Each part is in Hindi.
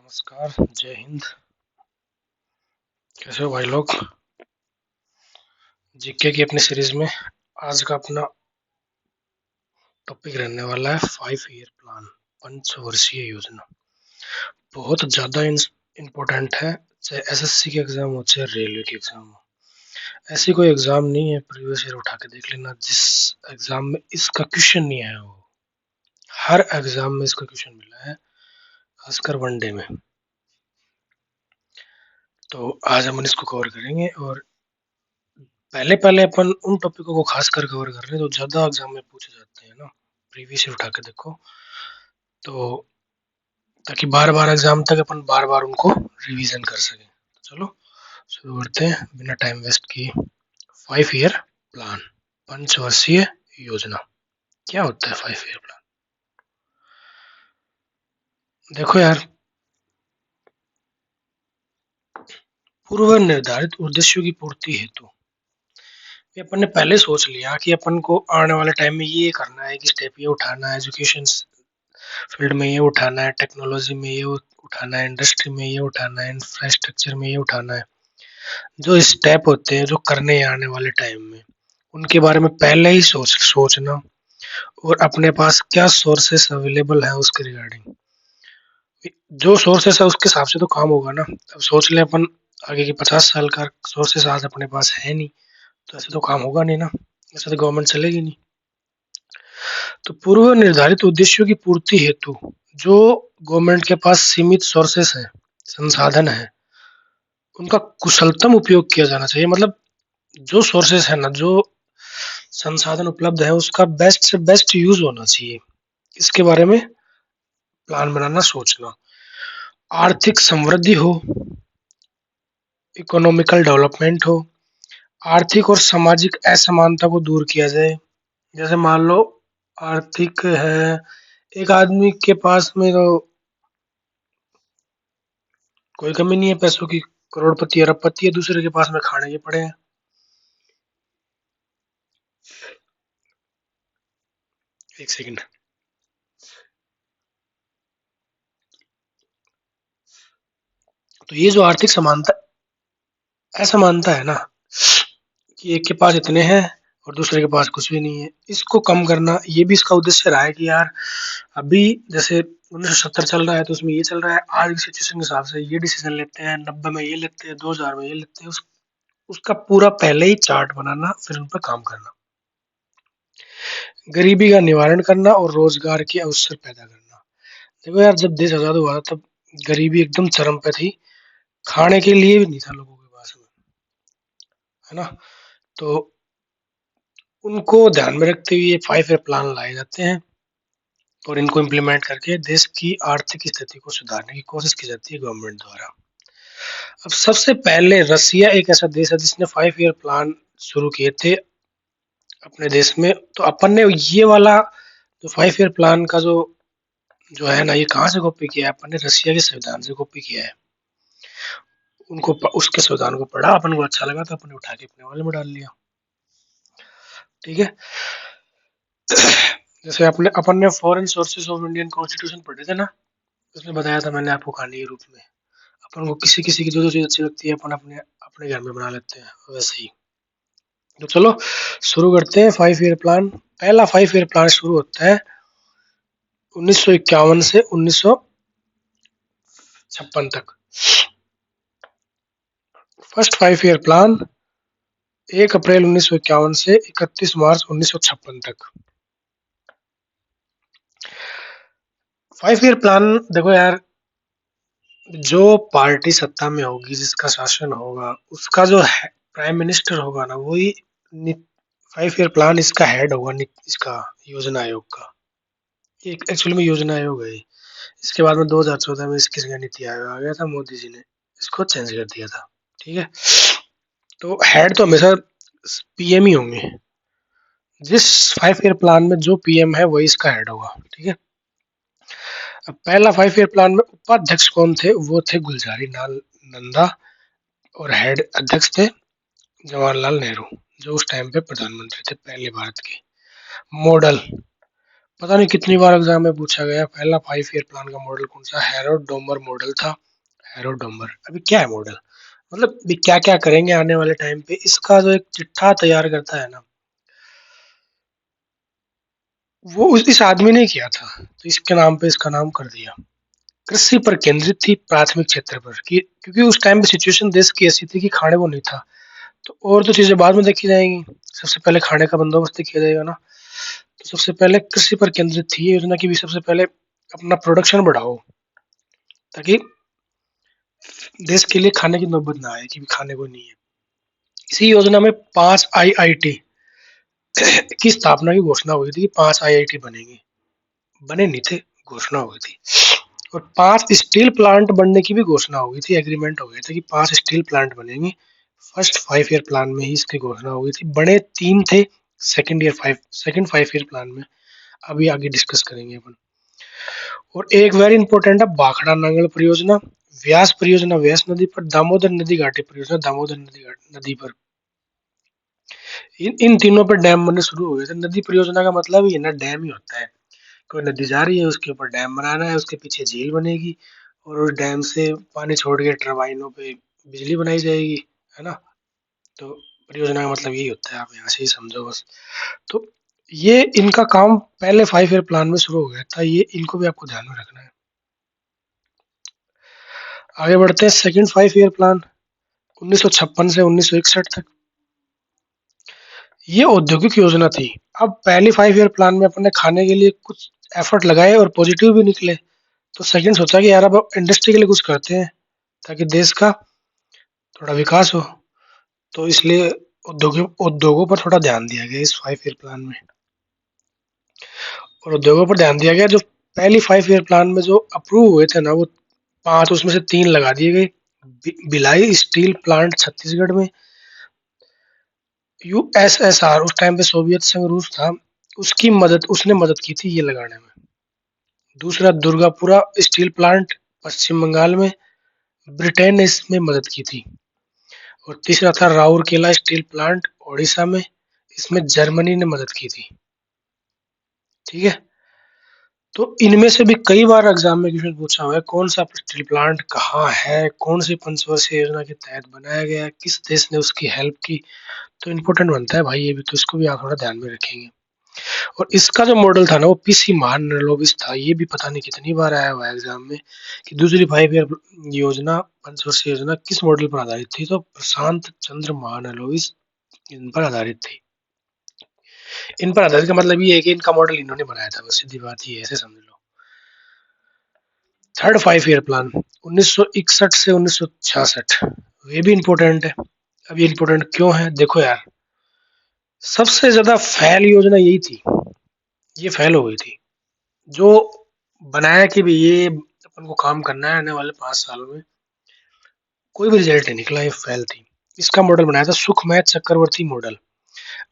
नमस्कार, जय हिंद। कैसे हो भाई लोग? जीके की अपनी सीरीज में आज का अपना टॉपिक रहने वाला है 5 ईयर प्लान, पंचवर्षीय योजना। बहुत ज्यादा इम्पोर्टेंट है, चाहे एसएससी के एग्जाम हो चाहे रेलवे के एग्जाम हो। ऐसी कोई एग्जाम नहीं है, प्रीवियस ईयर उठा के देख लेना जिस एग्जाम में इसका क्वेश्चन नहीं आया हो। हर एग्जाम में इसका क्वेश्चन मिला है, खासकर वनडे में। तो आज हम इसको कवर करेंगे और पहले पहले अपन उन टॉपिकों को खासकर कवर कर रहे हैं जो ज्यादा एग्जाम में पूछे जाते हैं ना। प्रीवियस उठा के देखो तो, ताकि बार बार एग्जाम तक अपन बार बार उनको रिवीजन कर सकें। तो चलो शुरू करते हैं बिना टाइम वेस्ट किए। 5 ईयर प्लान, पंचवर्षीय योजना। क्या होता है 5 ईयर प्लान? देखो यार, पूर्व निर्धारित उद्देश्यों की पूर्ति हेतु ये अपन ने पहले सोच लिया कि अपन को आने वाले टाइम में ये करना है कि स्टेप ये उठाना है, एजुकेशन फील्ड में ये उठाना है, टेक्नोलॉजी में ये उठाना है, इंडस्ट्री में ये उठाना है, इंफ्रास्ट्रक्चर में ये उठाना है। जो स्टेप होते हैं जो करने हैं आने वाले टाइम में, उनके बारे में पहले ही सोचना और अपने पास क्या सोर्सेस अवेलेबल है उसके रिगार्डिंग। जो सोर्सेस है उसके हिसाब से तो काम होगा ना। अब सोच ले अपन आगे के 50 साल का सोर्सेस आज अपने पास है नहीं, तो ऐसे तो काम होगा नहीं ना, ऐसे तो गवर्नमेंट चलेगी नहीं। तो पूर्व निर्धारित उद्देश्यों की पूर्ति हेतु जो गवर्नमेंट के पास सीमित सोर्सेस हैं, संसाधन है, उनका कुशलतम उपयोग किया जाना चाहिए। मतलब जो सोर्सेस है ना, जो संसाधन उपलब्ध है, उसका बेस्ट से बेस्ट यूज होना चाहिए। इसके बारे में प्लान बनाना, सोचना। आर्थिक समृद्धि हो, इकोनॉमिकल डेवलपमेंट हो, आर्थिक और सामाजिक असमानता को दूर किया जाए। जैसे मान लो आर्थिक है, एक आदमी के पास में तो कोई कमी नहीं है पैसों की, करोड़पति अरबपति है, दूसरे के पास में खाने के पड़े हैं। एक सेकंड। तो ये जो आर्थिक समानता असमानता है ना, कि एक के पास इतने हैं और दूसरे के पास कुछ भी नहीं है, इसको कम करना ये भी इसका उद्देश्य रहा है कि यार अभी जैसे 1970 चल रहा है तो उसमें ये चल रहा है, आज की सिचुएशन के हिसाब से ये डिसीजन लेते हैं, 90 में ये लेते हैं, 2000 में ये लेते हैं। उसका पूरा पहले ही चार्ट बनाना, फिर उन पर काम करना। गरीबी का निवारण करना और रोजगार के अवसर पैदा करना। देखो यार, जब देश आजाद हुआ था तब गरीबी एकदम चरम पे थी, खाने के लिए भी नहीं था लोगों के पास में, है ना। तो उनको ध्यान में रखते हुए 5 ईयर प्लान लाए जाते हैं और इनको इम्प्लीमेंट करके देश की आर्थिक स्थिति को सुधारने की कोशिश की जाती है गवर्नमेंट द्वारा। अब सबसे पहले रसिया एक ऐसा देश है जिसने 5 ईयर प्लान शुरू किए थे अपने देश में। तो अपन ने ये वाला जो 5 ईयर प्लान का जो जो है ना, ये कहाँ से कॉपी किया है? अपन ने रसिया के संविधान से कॉपी किया है। उनको उसके संविधान को पढ़ा, अपन को अच्छा लगा तो अपन ने उठा के अपने वाले में डाल लिया। ठीक है। जैसे अपने अपन ने foreign sources of Indian constitution पढ़े थे ना, उसमें बताया था मैंने आपको कहानी के रूप में। अपन को किसी किसी की जो जो चीज अच्छी लगती है अपन अपने अपने घर में बना लेते हैं, वैसे ही। तो चलो शुरू करते हैं 5 ईयर प्लान। पहला 5 ईयर प्लान शुरू होता है 1951 से 1956 तक। फर्स्ट 5 ईयर प्लान 1 अप्रैल 1951 से 31 मार्च 1956 तक। 5 ईयर प्लान देखो यार, जो पार्टी सत्ता में होगी, जिसका शासन होगा, उसका जो प्राइम मिनिस्टर होगा ना, वही 5 ईयर प्लान इसका हेड होगा, इसका योजना आयोग का। एक एक्चुअली में योजना आयोग है। इसके बाद में 2014 में इसकी जगह नीति आयोग आ गया था, मोदी जी ने इसको चेंज कर दिया था। ठीक है। तो हेड तो हमेशा पीएम ही होंगे। जिस 5 ईयर प्लान में जो पीएम है वही इसका हेड होगा। ठीक है। अब पहला 5 ईयर प्लान में उपाध्यक्ष कौन थे? वो थे गुलजारी लाल नंदा, और हेड अध्यक्ष थे जवाहरलाल नेहरू, जो उस टाइम पे प्रधानमंत्री थे पहले भारत के। मॉडल पता नहीं कितनी बार एग्जाम में पूछा गया, पहला 5 ईयर प्लान का मॉडल कौन सा? हैरोल्ड डोमर मॉडल था। हैरोल्ड डोमर अभी क्या है मॉडल, मतलब भी क्या क्या करेंगे आने वाले टाइम पे, इसका जो एक चिट्ठा तैयार करता है ना, वो इस आदमी ने किया था, तो इसके नाम पे इसका नाम कर दिया। कृषि पर केंद्रित थी, प्राथमिक क्षेत्र पर, कि क्योंकि उस टाइम पे सिचुएशन देश की ऐसी थी कि खाने को नहीं था, तो और तो चीजें बाद में देखी जाएंगी, सबसे पहले खाने का बंदोबस्त किया जाएगा ना। तो सबसे पहले कृषि पर केंद्रित थी ये योजना, की भी सबसे पहले अपना प्रोडक्शन बढ़ाओ, ताकि देश के लिए खाने की नौबत ना आए कि भी खाने को नहीं है। इसी योजना में 5 आईआईटी की स्थापना की घोषणा हुई थी कि 5 आईआईटी बनेंगे, बने नहीं थे, घोषणा हुई थी। और 5 स्टील प्लांट बनने की भी घोषणा हुई थी, एग्रीमेंट हो गया था कि 5 स्टील प्लांट बनेंगे। फर्स्ट 5 ईयर प्लान में ही इसकी घोषणा हुई थी, बने 3 थे सेकंड 5 ईयर प्लान में। अभी आगे डिस्कस करेंगे अपन। और एक वेरी इंपॉर्टेंट है भाखड़ा नांगल परियोजना, व्यास परियोजना व्यास नदी पर, दामोदर नदी घाटी परियोजना दामोदर नदी पर। इन तीनों पर डैम बनने शुरू हो गए थे। नदी परियोजना का मतलब ही है ना, डैम ही होता है। कोई नदी जा रही है, उसके ऊपर डैम बनाना है, उसके पीछे झील बनेगी, और उस डैम से पानी छोड़ के टरबाइनों पे बिजली बनाई जाएगी, है ना। तो परियोजना का मतलब यही होता है, आप यहाँ से ही समझो बस। तो ये इनका काम पहले 5 ईयर प्लान में शुरू हो गया था, ये इनको भी आपको ध्यान में रखना है। आगे बढ़ते हैं, सेकंड 5 ईयर प्लान 1956 से 1961 तक। ये औद्योगिक योजना थी। अब पहली 5 ईयर प्लान में अपन ने खाने के लिए कुछ एफर्ट लगाए और पॉजिटिव भी निकले, तो सेकंड सोचा कि यार अब इंडस्ट्री के लिए कुछ करते हैं, ताकि देश का थोड़ा विकास हो। तो इसलिए उद्योगों पर थोड़ा ध्यान दिया गया इस 5 ईयर प्लान में। और उद्योगों पर ध्यान दिया गया, जो पहली 5 ईयर प्लान में जो अप्रूव हुए थे ना, वो 5, उसमें से 3 लगा दिए गए। भिलाई स्टील प्लांट छत्तीसगढ़ में, यूएसएसआर उस टाइम पे सोवियत संघ रूस था, उसने मदद की थी ये लगाने में। दूसरा दुर्गापुरा स्टील प्लांट पश्चिम बंगाल में, ब्रिटेन ने इसमें मदद की थी। और तीसरा था राउरकेला स्टील प्लांट ओडिशा में, इसमें जर्मनी ने मदद की थी। ठीक है। तो इनमें से भी कई बार एग्जाम में क्वेश्चन पूछा हुआ है, कौन सा स्टील प्लांट कहाँ है, कौन सी पंचवर्षीय योजना के तहत बनाया गया, किस देश ने उसकी हेल्प की। तो इम्पोर्टेंट बनता है भाई ये भी, तो इसको भी आप थोड़ा ध्यान में रखेंगे। और इसका जो मॉडल था ना, वो पीसी महालनोबिस था। ये भी पता नहीं कितनी बार आया हुआ है एग्जाम में, कि दूसरी 5 ईयर योजना पंचवर्षीय योजना किस मॉडल पर आधारित थी, तो प्रशांत चंद्र महालनोबिस इन पर आधारित थी। इन पर आधारित का मतलब ये है कि इनका मॉडल इन्होंने बनाया था, बस सीधी बात ये ऐसे समझ लो। थर्ड 5 ईयर प्लान 1961 से 1966, ये भी इम्पोर्टेंट है। अब ये इम्पोर्टेंट क्यों है, देखो यार, सबसे ज्यादा फेल योजना यही थी, ये फेल हो गई थी। जो बनाया कि भी ये अपन को काम करना है आने वाले 5 साल में, कोई भी रिजल्ट नहीं निकला, ये फेल थी। इसका मॉडल बनाया था सुखमय चक्रवर्ती मॉडल।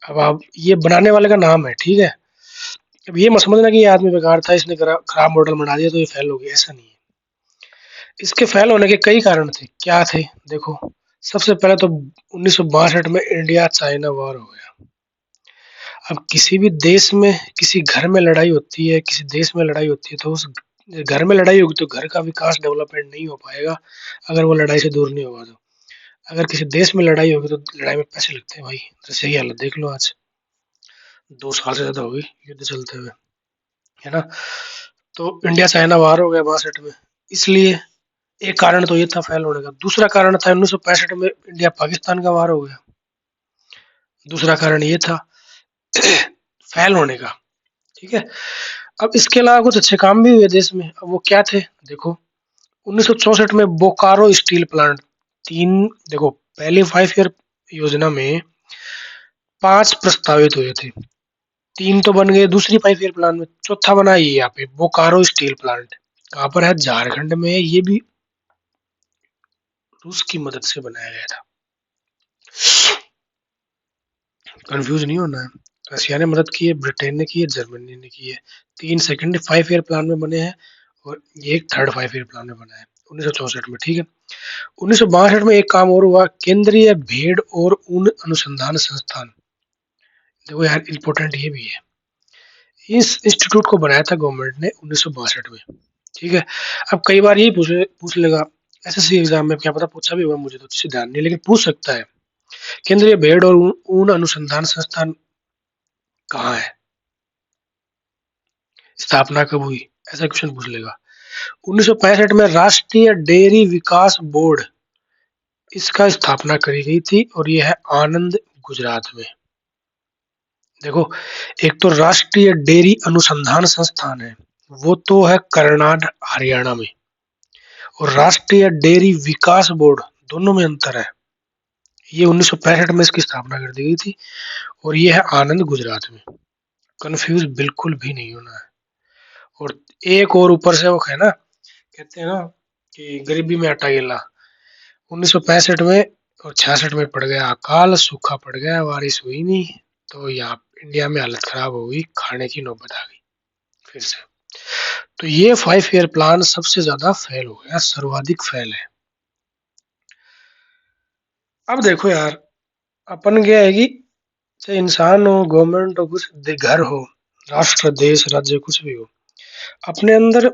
अब आप, ये बनाने वाले का नाम है, ठीक है। अब ये मत समझना कि ये आदमी बेकार था, इसने खराब मॉडल बना दिया तो ये फेल हो गया, ऐसा नहीं है। इसके फेल होने के कई कारण थे, क्या थे देखो। सबसे पहले तो 1962 में इंडिया चाइना वॉर हो गया। अब किसी भी देश में, किसी घर में लड़ाई होती है, किसी देश में लड़ाई होती है, तो उस घर में लड़ाई होगी तो घर का विकास डेवलपमेंट नहीं हो पाएगा, अगर वो लड़ाई से दूर नहीं होगा तो। अगर किसी देश में लड़ाई होगी तो लड़ाई में पैसे लगते हैं भाई, जैसे ही हालत देख लो आज, 2 साल से ज्यादा हो गई युद्ध चलते हुए, है ना। तो इंडिया चाइना वार हो गया 62 में, इसलिए एक कारण तो ये था फेल होने का। दूसरा कारण था 1965 में इंडिया पाकिस्तान का वार हो गया, दूसरा कारण ये था फेल होने का। ठीक है। अब इसके अलावा कुछ अच्छे काम भी हुए देश में, अब वो क्या थे देखो। 1964 में बोकारो स्टील प्लांट, तीन, देखो पहले 5 ईयर योजना में 5 प्रस्तावित हुए थे, 3 तो बन गए दूसरी 5 ईयर प्लान में, चौथा बना ये यहाँ पे बोकारो स्टील प्लांट। कहाँ पर है, झारखंड में है, ये भी रूस की मदद से बनाया गया था। कंफ्यूज नहीं होना है, रशिया ने मदद की है, ब्रिटेन ने की है, जर्मनी ने की है। 3 सेकंड 5 ईयर प्लान में बने हैं, और ये एक थर्ड 5 ईयर प्लान में बना है 1964 में। ठीक है। 1962 में एक काम और हुआ, केंद्रीय भेड़ और ऊन अनुसंधान संस्थान। देखो यार, इंपॉर्टेंट ये भी है, इस इंस्टीट्यूट को बनाया था गवर्नमेंट ने 1962 में। ठीक है। अब कई बार यही पूछ लेगा एसएससी एग्जाम में, क्या पता पूछा भी होगा, मुझे तो अच्छे से ध्यान नहीं, लेकिन पूछ सकता है केंद्रीय भेड़ और ऊन अनुसंधान संस्थान कहाँ है, स्थापना कब हुई, ऐसा क्वेश्चन पूछ लेगा। 1965 में राष्ट्रीय डेयरी विकास बोर्ड, इसका स्थापना करी गई थी और यह है आनंद, गुजरात में। देखो, एक तो राष्ट्रीय डेयरी अनुसंधान संस्थान है, वो तो है करनाल, हरियाणा में, और राष्ट्रीय डेयरी विकास बोर्ड, दोनों में अंतर है। ये 1965 में इसकी स्थापना कर दी गई थी और ये है आनंद, गुजरात में। कंफ्यूज बिल्कुल भी नहीं होना है। और एक और ऊपर से वो है ना, कहते हैं ना कि गरीबी में आटा गिला। 1965 में और 66 में पड़ गया अकाल, सूखा पड़ गया, बारिश हुई नहीं, तो यहाँ इंडिया में हालत खराब हो गई, खाने की नौबत आ गई फिर से। तो ये 5 ईयर प्लान सबसे ज्यादा फेल हो गया, सर्वाधिक फेल है। अब देखो यार, अपन क्या है कि चाहे इंसान हो, गवर्नमेंट हो, कुछ घर हो, राष्ट्र, देश, राज्य, कुछ भी हो, अपने अंदर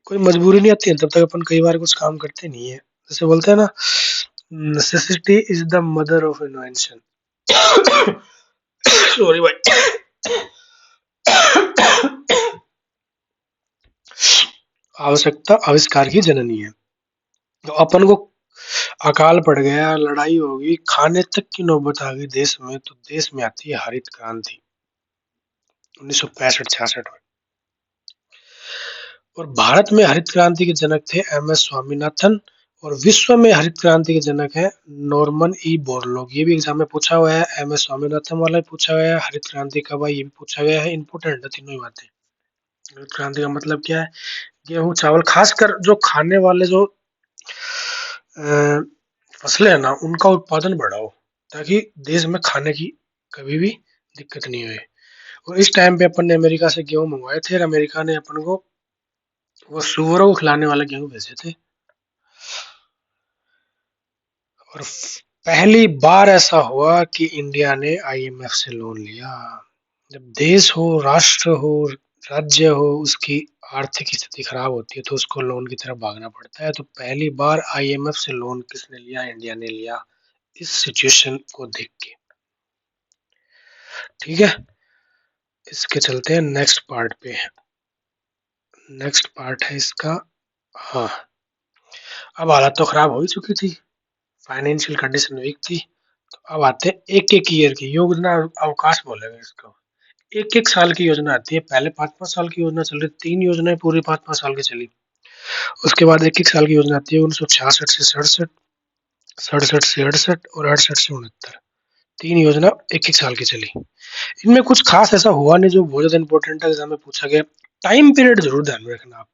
कोई मजबूरी नहीं आती है तब तक अपन कई बार कुछ काम करते नहीं है। जैसे बोलते हैं ना, necessity is the mother of invention. Sorry भाई। आवश्यकता आविष्कार की जननी है। तो अपन को अकाल पड़ गया, लड़ाई होगी, खाने तक की नौबत आ गई देश में, तो देश में आती है हरित क्रांति 1965-66 में। और भारत में हरित क्रांति के जनक थे एम एस स्वामीनाथन, और विश्व में हरित क्रांति के जनक है नॉर्मन ई बोरलॉग। ये भी एग्जाम में पूछा हुआ है, एम एस स्वामीनाथन वाला भी पूछा गया है, हरित क्रांति कब आई ये भी पूछा गया है। इंपोर्टेंट है तीनों ही बातें। हरित क्रांति का मतलब क्या है, गेहूं, चावल, खासकर जो खाने वाले जो फसलें है ना, उनका उत्पादन बढ़ाओ, ताकि देश में खाने की कभी भी दिक्कत नहीं हुई। और इस टाइम पे अपन ने अमेरिका से गेहूं मंगवाए थे, और अमेरिका ने अपन को वो सुअरों को खिलाने वाले गेहूं भेजे थे। और पहली बार ऐसा हुआ कि इंडिया ने आईएमएफ से लोन लिया। जब देश हो, राष्ट्र हो, राज्य हो, उसकी आर्थिक स्थिति खराब होती है तो उसको लोन की तरफ भागना पड़ता है। तो पहली बार आईएमएफ से लोन किसने लिया, इंडिया ने लिया, इस सिचुएशन को देख के। ठीक है, इसके चलते हैं नेक्स्ट पार्ट पे। नेक्स्ट पार्ट है इसका, हाँ, अब हालत तो खराब हो ही चुकी थी, फाइनेंशियल कंडीशन वीक थी, तो अब आते हैं एक एक ईयर की योजना अवकाश बोलेंगे इसको। एक एक साल की योजना आती है, पहले 5-5 साल की योजना चल रही, 3 योजनाएं पूरी 5-5 साल की चली। उसके बाद एक एक साल की योजना आती है 1966 से 67, 67 से 68 और 68 से 69। 3 योजना एक एक साल की चली। इनमें कुछ खास ऐसा हुआ नहीं जो बहुत ज्यादा इंपॉर्टेंट है, एग्जाम में पूछा गया। टाइम पीरियड जरूर ध्यान में रखना आप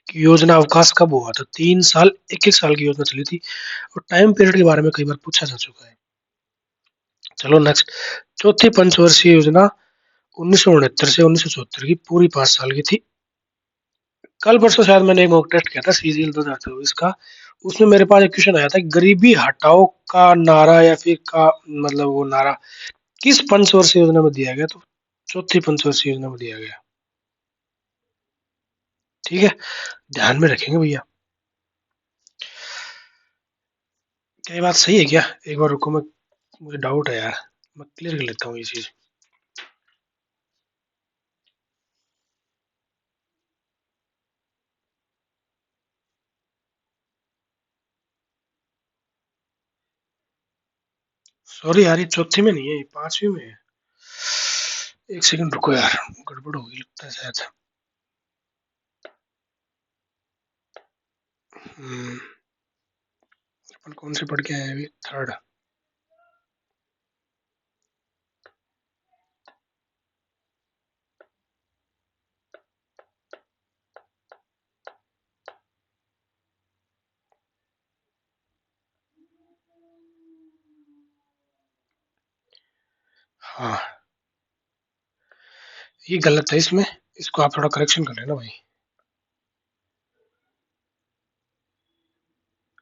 कि योजना अवकाश कब हुआ था। 3 साल एक एक साल की योजना चली थी, और टाइम पीरियड के बारे में कई बार पूछा जा चुका है। चलो नेक्स्ट, चौथी पंचवर्षीय योजना 1969 से 1974 की, पूरी 5 साल की थी। कल परसों शायद मैंने एक मॉक टेस्ट किया था सीजीएल 2024 का, उसमें मेरे पास एक क्वेश्चन आया था, गरीबी हटाओ का नारा या फिर का मतलब वो नारा किस पंचवर्षीय योजना में दिया गया, तो चौथी पंचवर्षीय योजना में दिया गया। ठीक है, ध्यान में रखेंगे भैया। क्या ये बात सही है क्या, एक बार रुको, मैं मुझे डाउट है यार, मैं क्लियर कर लेता हूँ ये चीज। सॉरी यार, ये चौथी में नहीं है, ये 5वीं में है। एक सेकंड रुको यार, गड़बड़ होगी लगता है शायद। हम्म, अपन कौन से पढ़ के आए हैं अभी, थर्ड। हाँ, ये गलत है इसमें, इसको आप थोड़ा करेक्शन कर लेना भाई।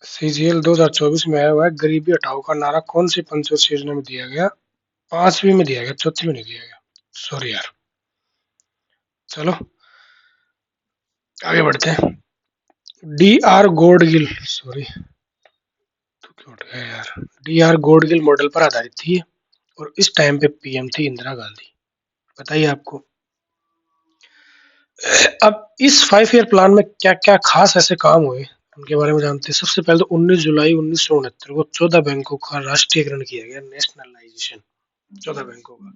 सीजीएल 2024 में आया हुआ है, गरीबी हटाओ का नारा कौन सी पंचवर्षीय योजना में दिया गया, 5वीं में दिया गया, चौथी में नहीं दिया गया। सॉरी यार। चलो आगे बढ़ते हैं। डी आर गोडगिल, सॉरी तो क्यों उठ गया यार, डी आर गोडगिल मॉडल पर आधारित थी और इस टाइम पे पीएम थी इंदिरा गांधी। बताइए आपको अब इस 5 ईयर प्लान में क्या क्या खास ऐसे काम हुए उनके बारे में जानते हैं। सबसे पहले तो 19 जुलाई 1969 को 14 बैंकों का राष्ट्रीयकरण किया गया, नेशनलाइजेशन। 14 बैंकों का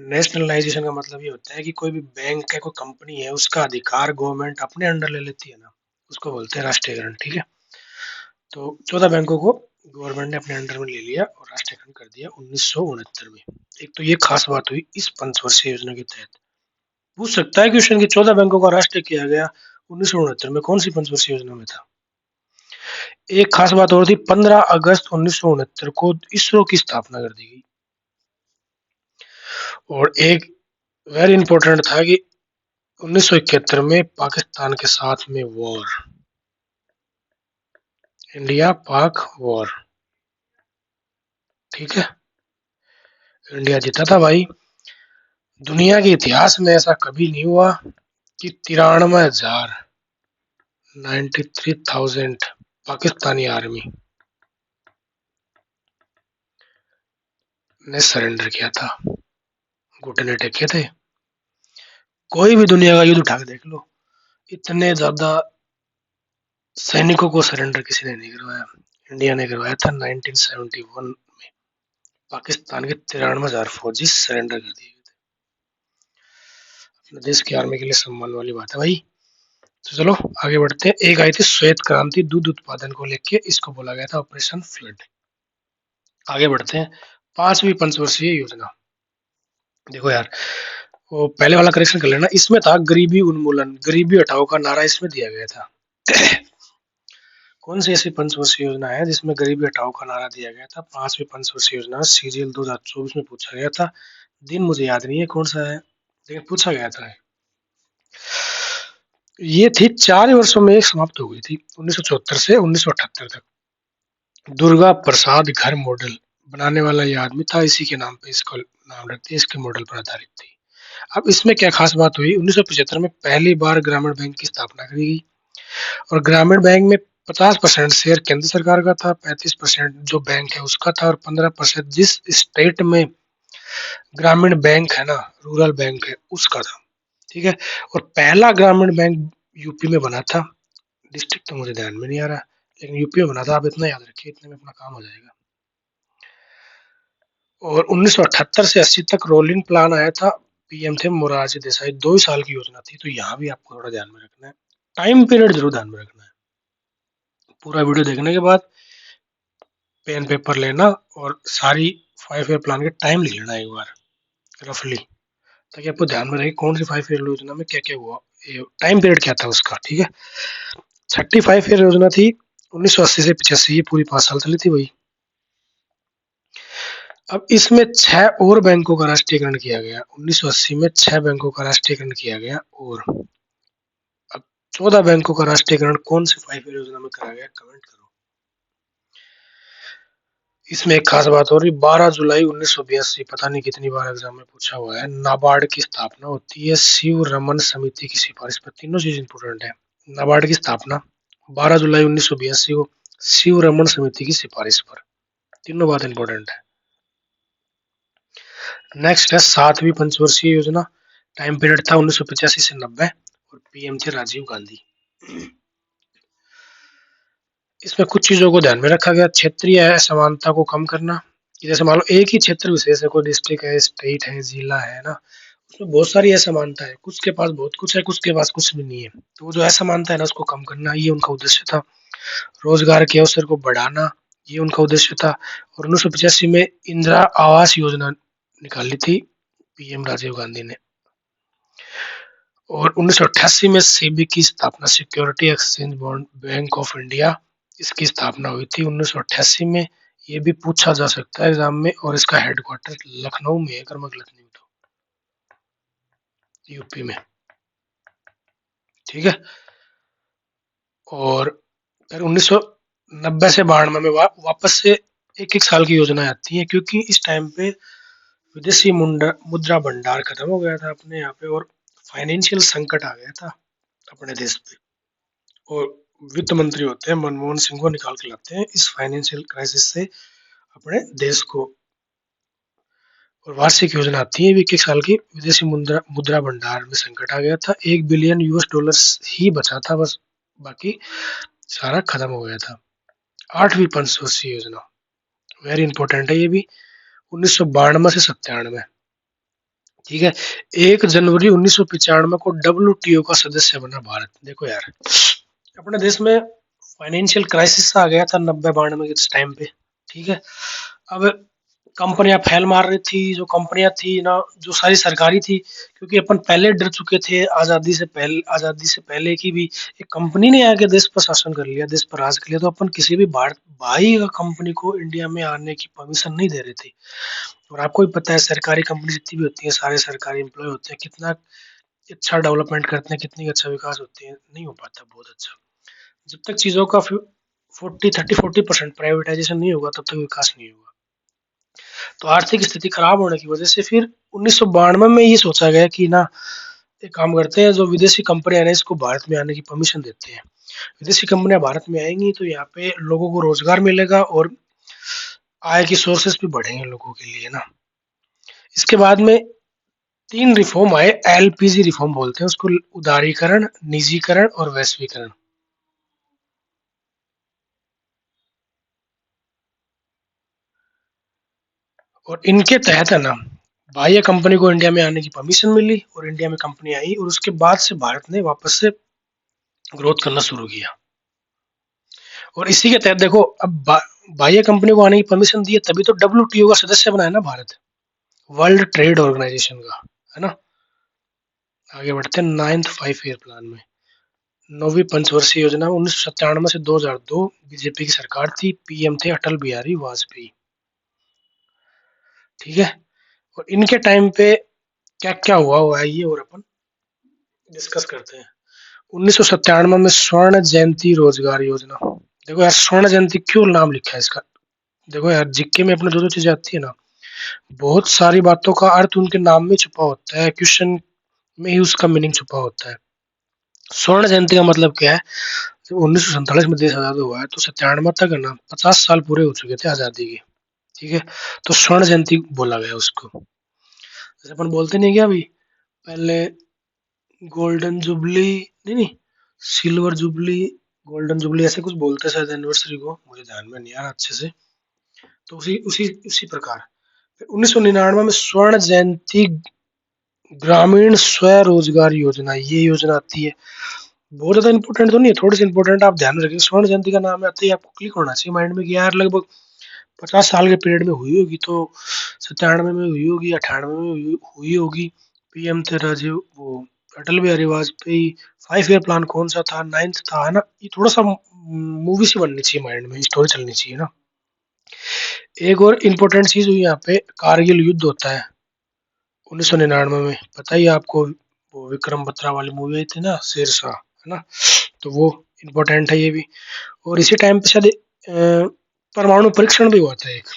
नेशनलाइजेशन का मतलब ये होता है कि कोई भी बैंक है, कोई कंपनी है, उसका अधिकार गवर्नमेंट अपने अंडर ले लेती है ना, उसको बोलते हैं राष्ट्रीयकरण। ठीक है, तो 14 बैंकों को गवर्नमेंट ने अपने अंडर में ले लिया और राष्ट्रीयकरण कर दिया 1969 में। एक तो ये खास बात हुई इस पंचवर्षीय योजना के तहत। पूछ सकता है क्वेश्चन कि 14 बैंकों का राष्ट्रीय किया गया 1969 में, कौन सी पंचवर्षीय योजना में था। एक खास बात और थी, 15 अगस्त 1969 को इसरो की स्थापना कर दी गई। और एक वेरी इंपॉर्टेंट था कि 1971 में पाकिस्तान के साथ में वॉर, इंडिया पाक वॉर। ठीक है, इंडिया जीता था भाई। दुनिया के इतिहास में ऐसा कभी नहीं हुआ कि 93,000 93,000 पाकिस्तानी आर्मी ने सरेंडर किया था, घुटने टेके थे। कोई भी दुनिया का युद्ध उठा के देख लो, इतने ज्यादा सैनिकों को सरेंडर किसी ने नहीं करवाया। इंडिया ने करवाया था 1971 में। पाकिस्तान के 93,000 फौजी सरेंडर कर दिए थे। अपने देश की आर्मी के लिए सम्मान वाली बात है भाई। तो चलो आगे बढ़ते हैं। एक आई थी श्वेत क्रांति दूध उत्पादन को लेके, इसको बोला गया था ऑपरेशन फ्लड। आगे बढ़ते हैं। 5वीं पंचवर्षीय योजना। देखो यार, वो पहले वाला करेक्शन कर लेना, इसमें था गरीबी उन्मूलन, गरीबी हटाओ का नारा इसमें दिया गया था। कौन सी ऐसी पंचवर्षीय योजना है जिसमें गरीबी हटाओ का नारा दिया गया था। 5वीं पंचवर्षीय योजना सीजीएल 2024 में पूछा गया था। दिन मुझे याद नहीं है कौन सा है, लेकिन पूछा गया था। ये थी 4 वर्षों में एक समाप्त हो गई थी, 1974 से 1978 तक। दुर्गा प्रसाद घर मॉडल बनाने वाला ये आदमी था, इसी के नाम पे इसको नाम रख दिया, इसके मॉडल पर आधारित थी। अब इसमें क्या खास बात हुई, 1975 में पहली बार ग्रामीण बैंक की स्थापना करी गई और ग्रामीण बैंक में 50% शेयर केंद्र सरकार का था, 35% जो बैंक है उसका था और 15% जिस स्टेट में ग्रामीण बैंक है ना, रूरल बैंक है, उसका था। ठीक है, और पहला ग्रामीण बैंक यूपी में बना था। डिस्ट्रिक्ट तो मुझे ध्यान में नहीं आ रहा, लेकिन यूपी में बना था। आप इतना याद रखिए, इतने में अपना काम हो जाएगा। और 1978 से 80 तक रोलिंग प्लान आया था। पीएम थे मोरारजी देसाई। 2 ही साल की योजना थी, तो यहाँ भी आपको थोड़ा ध्यान में रखना है, टाइम पीरियड जरूर ध्यान में रखना है। पूरा वीडियो देखने के बाद पेन पेपर लेना और सारी 5 ईयर प्लान के टाइम लिख लेना एक बार रफली, ताकि आपको ध्यान में रहे कौन सी 5 ईयर योजना में क्या क्या हुआ, टाइम पीरियड क्या था उसका। ठीक है, 35 ईयर योजना थी 1980 से 85, ये पूरी 5 साल चली थी वही। अब इसमें 6 और बैंकों का राष्ट्रीयकरण किया गया। 1980 में 6 बैंकों का राष्ट्रीयकरण किया गया और अब 14 बैंकों का राष्ट्रीयकरण कौन सी 5 ईयर योजना में करा गया, कमेंट करो। इसमें एक खास बात हो रही, 12 जुलाई 1982, पता नहीं कितनी बार एग्जाम में पूछा हुआ है, नाबार्ड की स्थापना होती है शिव रमन समिति की सिफारिश पर। तीनों चीज इंपोर्टेंट है। नाबार्ड की स्थापना 12 जुलाई 1982 को शिव रमन समिति की सिफारिश पर। तीनों बात इंपॉर्टेंट है। नेक्स्ट है 7वीं पंचवर्षीय योजना। टाइम पीरियड था 1985 से 90 और पीएम थे राजीव गांधी। इसमें कुछ चीजों को ध्यान में रखा गया। क्षेत्रीय असमानता को कम करना, जैसे मान लो एक ही क्षेत्र विशेष है, कोई डिस्ट्रिक्ट है, स्टेट है, जिला है ना, उसमें बहुत सारी असमानता है, कुछ के पास बहुत कुछ है, कुछ के पास कुछ भी नहीं है, तो वो जो असमानता है ना उसको कम करना, ये उनका उद्देश्य था। रोजगार के अवसर को बढ़ाना, ये उनका उद्देश्य था। और 1985 में इंदिरा आवास योजना निकाली थी पीएम राजीव गांधी ने। और 1988 में सेबी की स्थापना, security exchange bond bank of India, इसकी स्थापना हुई थी 1988 में। ये भी पूछा जा सकता है एग्जाम में, और इसका हेडक्वार्टर लखनऊ में है, अगर मैं गलत नहीं हूं तो, यूपी में। ठीक है, और फिर 1990 से 92 में वापस से एक एक साल की योजनाएं आती हैं, क्योंकि इस टाइम पे विदेशी मुद्रा भंडार खत्म हो गया था अपने यहाँ पे और फाइनेंशियल संकट आ गया था अपने देश पे, और वित्त मंत्री होते हैं मनमोहन सिंह को निकाल के लाते हैं इस फाइनेंशियल क्राइसिस से अपने देश को। और वार्षिक योजना आती है 21 साल की, विदेशी मुद्रा मुद्रा भंडार में संकट आ गया था, 1 बिलियन US डॉलर ही बचा था बस, बाकी सारा खत्म हो गया था। 8वीं पंचवर्षीय योजना, वेरी इंपॉर्टेंट है ये भी, 1992 से 97, ठीक है। 1 जनवरी 1995 को WTO का सदस्य बना भारत। देखो यार, अपने देश में फाइनेंशियल क्राइसिस आ गया था 90-92 के टाइम पे, ठीक है। अब कंपनियां फैल मार रही थी, जो कंपनियां थी ना, जो सारी सरकारी थी, क्योंकि अपन पहले डर चुके थे आजादी से पहले की भी एक कंपनी ने आके देश पर शासन कर लिया, देश पर राज कर लिया, तो अपन किसी भी भारत बाहरी कंपनी को इंडिया में आने की परमिशन नहीं दे रहे थे। और आपको भी पता है सरकारी कंपनी जितनी भी होती है, सारे सरकारी एम्प्लॉय होते हैं, कितना अच्छा डेवलपमेंट करते हैं, कितनी अच्छा विकास होती है, नहीं हो पाता बहुत अच्छा। जब तक चीजों का 40% प्राइवेटाइजेशन नहीं होगा तब तक विकास नहीं होगा। तो आर्थिक स्थिति खराब होने की वजह से फिर 1992 में ये सोचा गया कि ना, एक काम करते हैं, जो विदेशी कंपनियां हैं इसको भारत में आने की परमिशन देते हैं। विदेशी कंपनियां भारत में आएंगी तो यहाँ पे लोगों को रोजगार मिलेगा और आय की सोर्सेस भी बढ़ेंगे लोगों के लिए ना। इसके बाद में 3 रिफॉर्म आए, LPG रिफॉर्म बोलते हैं उसको, उदारीकरण, निजीकरण और वैश्वीकरण। और इनके तहत है ना, बाह्य कंपनी को इंडिया में आने की परमिशन मिली और इंडिया में कंपनी आई, और उसके बाद से भारत ने वापस से ग्रोथ करना शुरू किया। और इसी के तहत देखो, अब बाह्य कंपनी को आने की परमिशन दी है तभी तो WTO का सदस्य बना है ना भारत, वर्ल्ड ट्रेड ऑर्गेनाइजेशन का, है ना। आगे बढ़ते हैं 9th 5 ईयर प्लान में। 9वीं पंचवर्षीय योजना 1997 से 2002, बीजेपी की सरकार थी, PM थे अटल बिहारी वाजपेयी, ठीक है। और इनके टाइम पे क्या क्या हुआ है ये और अपन डिस्कस करते हैं। 1997 में स्वर्ण जयंती रोजगार योजना। देखो यार, स्वर्ण जयंती क्यों नाम लिखा है इसका। देखो यार, जीके में अपने जो जो चीजें आती है ना, बहुत सारी बातों का अर्थ उनके नाम में छुपा होता है, क्वेश्चन में ही उसका मीनिंग छुपा होता है। स्वर्ण जयंती का मतलब क्या है, जब 1947 में देश आजाद हुआ है तो 97 तक है ना 50 साल पूरे हो चुके थे आजादी के, ठीक है। तो स्वर्ण जयंती बोला गया उसको। जैसे अपन बोलते नहीं क्या अभी, पहले गोल्डन जुबली, नहीं नहीं, सिल्वर जुबली, गोल्डन जुबली, ऐसे कुछ बोलते हैं शायद एनिवर्सरी को, मुझे ध्यान में नहीं आ रहा अच्छे से। तो उसी उसी उसी प्रकार 1999 में स्वर्ण जयंती ग्रामीण स्वरोजगार योजना, ये योजना आती है। बहुत ज्यादा इंपॉर्टेंट तो नहीं है, थोड़ी सी इंपॉर्टेंट, आप ध्यान में रखिए। स्वर्ण जयंती का नाम आते ही आपको क्लिक होना चाहिए माइंड में कि यार लगभग 50 साल के पीरियड में हुई होगी, तो 97 में हुई होगी, 98 में हुई होगी। PM थे राजीव वो अटल बिहारी वाजपेयी। 5 ईयर प्लान कौन सा था, 9th था, है ना। ये थोड़ा सा मूवी सी बननी चाहिए माइंड में, स्टोरी चलनी चाहिए ना। एक और इम्पोर्टेंट चीज हुई यहाँ पे, कारगिल युद्ध होता है 1999 में, पता ही है आपको, वो विक्रम बत्रा वाली मूवी आई थी ना, शेरशाह, है ना। तो वो इम्पोर्टेंट है ये भी। और इसी टाइम पे शायद परमाणु परीक्षण भी हुआ था एक,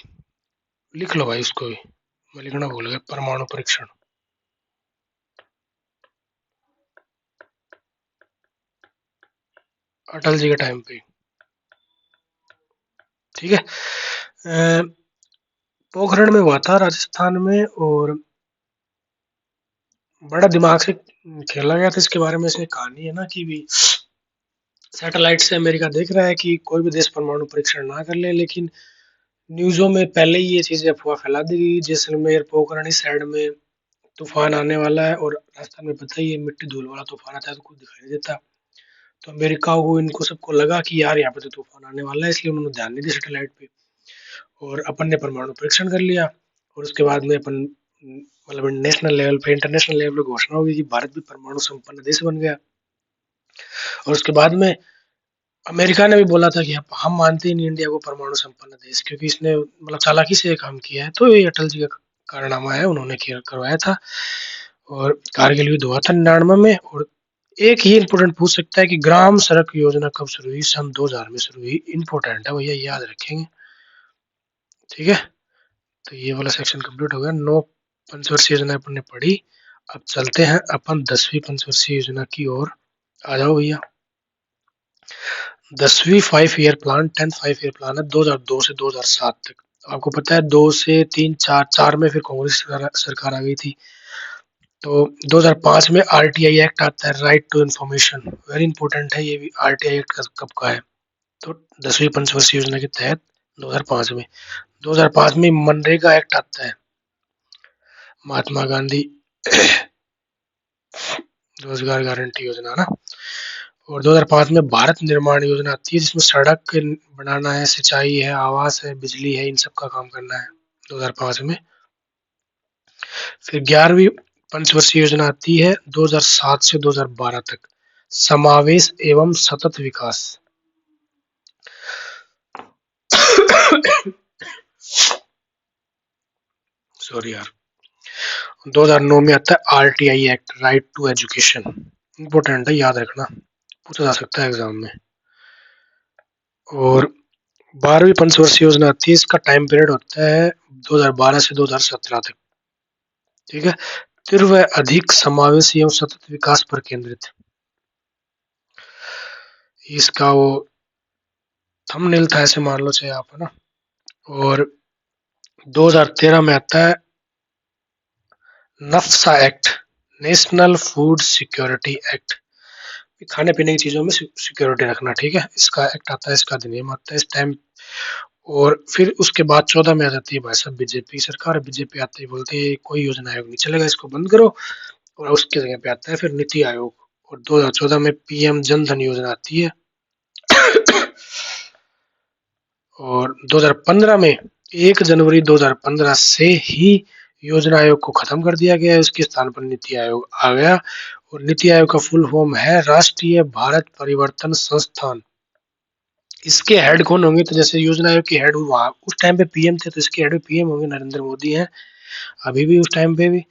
लिख लो भाई उसको भी, मैं लिखना भूल गया, परमाणु परीक्षण, अटल जी के टाइम पे, ठीक है। पोखरण में हुआ था राजस्थान में, और बड़ा दिमाग से खेला गया था इसके बारे में। इसमें कहानी है ना कि भी सैटेलाइट से अमेरिका देख रहा है कि कोई भी देश परमाणु परीक्षण ना कर ले, लेकिन न्यूज़ों में पहले ही ये चीजें अफवाह फैला दी गई, जैसलमेर पोखरण इस साइड में तूफान आने वाला है, और राजस्थान में पता ही है मिट्टी धूल वाला तूफान आता है तो कुछ दिखाई नहीं देता। तो अमेरिका को, इनको सबको लगा कि यार यहाँ पे तो तूफान आने वाला है, इसलिए उन्होंने ध्यान नहीं दिया सैटेलाइट पे, और अपन ने परमाणु परीक्षण कर लिया। और उसके बाद में अपन मतलब नेशनल लेवल पे, इंटरनेशनल लेवल पे घोषणा होगी कि भारत भी परमाणु संपन्न देश बन गया। और उसके बाद में अमेरिका ने भी बोला था कि हम मानते ही नहीं इंडिया को परमाणु संपन्न देश, क्योंकि इसने मतलब चालाकी से ये काम किया है। तो ये अटल जी का कारनामा है, उन्होंने किया करवाया था। और कारगिल युद्ध हुआ था 99 में। और एक ही इंपोर्टेंट पूछ सकता है कि ग्राम सड़क योजना कब शुरू हुई, सन 2000 में शुरू हुई, इंपोर्टेंट है भैया, याद रखेंगे, ठीक है। तो ये वाला सेक्शन कंप्लीट हो गया, 9 पंचवर्षीय योजना अपन ने पढ़ी। अब चलते हैं अपन 10वीं पंचवर्षीय योजना की ओर। आ जाओ भैया। 10वीं 5 year plan, 10th 5 year plan है 2002 से 2007 तक। आपको पता है 2 से 3 4 4 में फिर कांग्रेस सरकार आ गई थी। तो 2005 में आरटीआई एक्ट आता है, right to information. Very important है ये भी। आरटीआई एक्ट कब का है? तो 10वीं पंचवर्षीय योजना के तहत 2005 में। 2005 में मनरेगा एक्ट आता है, महात्मा गांधी रोजगार गारंटी योजना ना। और 2005 में भारत निर्माण योजना आती है, जिसमें सड़क बनाना है, सिंचाई है, आवास है, बिजली है, इन सब का काम करना है 2005 में। फिर 11वीं पंचवर्षीय योजना आती है 2007 से 2012 तक, समावेश एवं सतत विकास। सॉरी यार। 2009 में आता है RTI act, right to education. Important है, याद रखना, पूछा जा सकता है एग्जाम में। और 12वीं पंचवर्षीय योजना आती है, इसका टाइम पीरियड होता है 2012 से 2017 तक। ठीक है। तीव्र व अधिक समावेशी एवं सतत विकास पर केंद्रित। इसका वो थंबनेल था, ऐसे मान लो चाहे आप, है ना। और 2013 में आता है NFSA act, national food security act. खाने पीने की चीजों में सिक्योरिटी रखना, ठीक है। इसका एक्ट आता है, इसका अधिनियम आता है इस टाइम। और फिर उसके बाद 14 में आ जाती है भाई साहब बीजेपी सरकार। बीजेपी आते ही बोलती है कोई योजना आयोग नहीं चलेगा, इसको बंद करो। और उसके जगह पे आता है फिर नीति आयोग। और 2014 में पीएम जन धन योजना आती है। और 2015 में 1 जनवरी 2015 से ही योजना आयोग को खत्म कर दिया गया है, उसके स्थान पर नीति आयोग आ गया। और नीति आयोग का फुल फॉर्म है राष्ट्रीय भारत परिवर्तन संस्थान। इसके हेड कौन होंगे? तो जैसे योजना आयोग के हेड वहां उस टाइम पे पीएम थे, तो इसके हेड पीएम होंगे नरेंद्र मोदी हैं अभी भी, उस टाइम पे भी।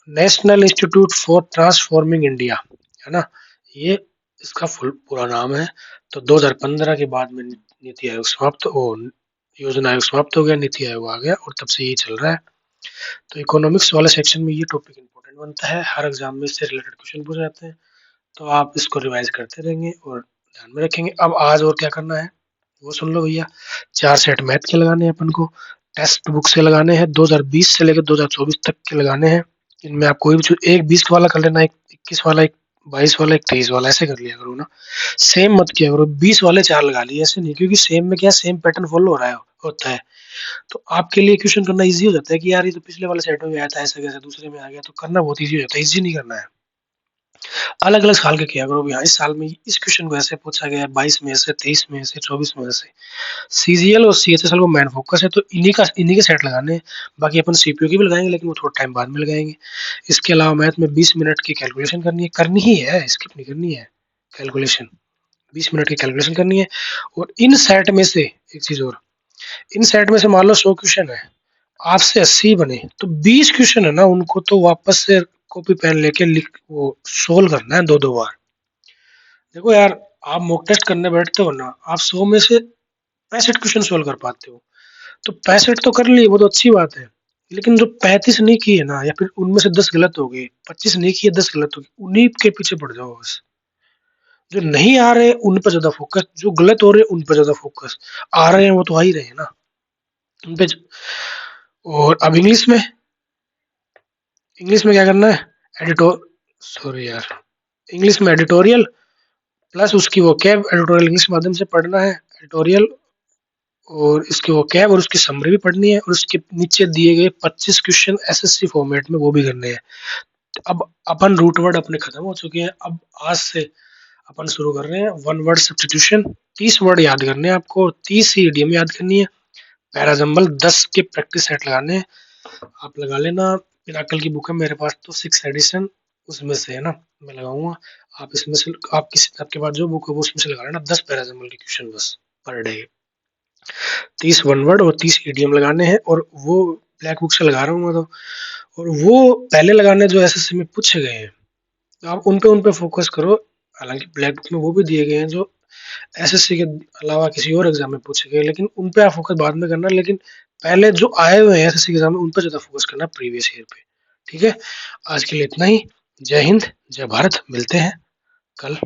National institute for transforming India, है ना, ये इसका फुल पूरा नाम है। तो 2015 के बाद में नीति आयोग समाप्त हो, योजना आयोग समाप्त हो गया, नीति आयोग आ गया, और तब से ये चल रहा है। तो इकोनॉमिक्स वाले सेक्शन में ये टॉपिक इंपॉर्टेंट बनता है, हर एग्जाम में इससे रिलेटेड क्वेश्चन पूछे जाते हैं। तो आप इसको रिवाइज करते रहेंगे और ध्यान में रखेंगे। अब आज और क्या करना है वो सुन लो भैया। 4 सेट मैथ के लगाने हैं अपन को, टेक्स्ट बुक से लगाने हैं, 2020 से लेकर 2024 तक के लगाने हैं। इनमें आप कोई भी एक 20 वाला कर लेना, एक 21 वाला, एक 22 वाला, एक 23 वाला, ऐसे कर लिया करो ना। सेम मत किया करो, 20 वाले 4 लगा लिए, ऐसे नहीं, क्योंकि सेम में क्या, सेम पैटर्न फॉलो हो रहा है, होता है। तो आपके लिए क्वेश्चन करना इजी हो जाता है कि यार ये तो पिछले वाले सेट में भी आया था, ऐसा कैसे दूसरे में आ गया। तो करना बहुत इजी हो जाता है, इजी नहीं करना है। अलग अलग साल के किया करो। हाँ, इस साल में इस क्वेश्चन को ऐसे पूछा गया है, 22 में ऐसे, 23 में ऐसे, 24 में ऐसे। सीजीएल और सीएचएसएल को मेन फोकस है, तो इन्हीं के सेट लगाने हैं। बाकी अपन सीपीयू की भी लगाएंगे, लेकिन वो थोड़ा टाइम बाद में लगाएंगे। इसके अलावा मैथ में 20 मिनट की कैलकुलेशन करनी ही है, स्किप नहीं करनी है कैलकुलेशन। 20 मिनट की कैलकुलेशन करनी है। और इन सेट में से एक चीज और, इन सेट में से मान लो 100 क्वेश्चन है, आपसे 80 बने, तो 20 क्वेश्चन है ना, उनको तो वापस से कॉपी पेन लेके लिख वो सोल्व करना है 2-2 बार। देखो यार, आप मॉक टेस्ट करने बैठते हो ना, आप 100 में से 65 क्वेश्चन सोल्व कर पाते हो। तो 65 तो कर लिए, वो तो अच्छी बात है। लेकिन जो 35 नहीं किए ना, या फिर उनमें से 10 गलत हो गए, 25 नहीं किए, 10 गलत हो गए, उन्हीं के पीछे पड़ जाओ बस। जो नहीं आ रहे उन पर ज्यादा फोकस, जो गलत हो रहे उन पर ज्यादा फोकस, आ रहे हैं वो तो आ ही रहे हैं ना, उन पे। और अब इंग्लिश में क्या करना है? एडिटोर सॉरी यार, इंग्लिश में एडिटोरियल प्लस उसकी वो कैब, एडिटोरियल इंग्लिश माध्यम से पढ़ना है, एडिटोरियल। और इसकी वो कैब और उसकी समरी भी पढ़नी है, और उसके नीचे दिए गए 25 क्वेश्चन एसएससी फॉर्मेट में वो भी करने हैं। अब अपन रूट वर्ड अपने खत्म हो चुके हैं। अब आज से अपन शुरू कर रहे हैं वन वर्ड सब्सटीट्यूशन। 30 वर्ड याद करने हैं आपको, 30 ही इडियम याद करनी है। पैराजम्बल 10 के प्रैक्टिस सेट लगाने हैं, आप लगा लेना। पिनाकल की बुक है मेरे पास, तो 6 एडिशन उसमें से है ना, मैं लगाऊंगा। आप इसमें से, आप किसी आपके पास जो बुक है वो उसमें से लगा लेना, 10 पैराजम्बल के क्वेश्चन बस पर डे। 30 वन वर्ड और 30 ईडीएम लगाने हैं, और वो ब्लैक बुक से लगा रहा हूँ मैं तो। और वो पहले लगाने जो एसएससी में पूछे गए हैं, तो आप उन पे फोकस करो। हालांकि ब्लैक बुक में वो भी दिए गए हैं जो एसएससी के अलावा किसी और एग्जाम में पूछे गए, लेकिन उन पे आप फोकस बाद में करना। लेकिन पहले जो आए हुए हैं एसएससी के एग्जाम में, उन पर ज्यादा फोकस करना प्रीवियस ईयर पे। ठीक है, आज के लिए इतना ही। जय हिंद, जय भारत। मिलते हैं कल।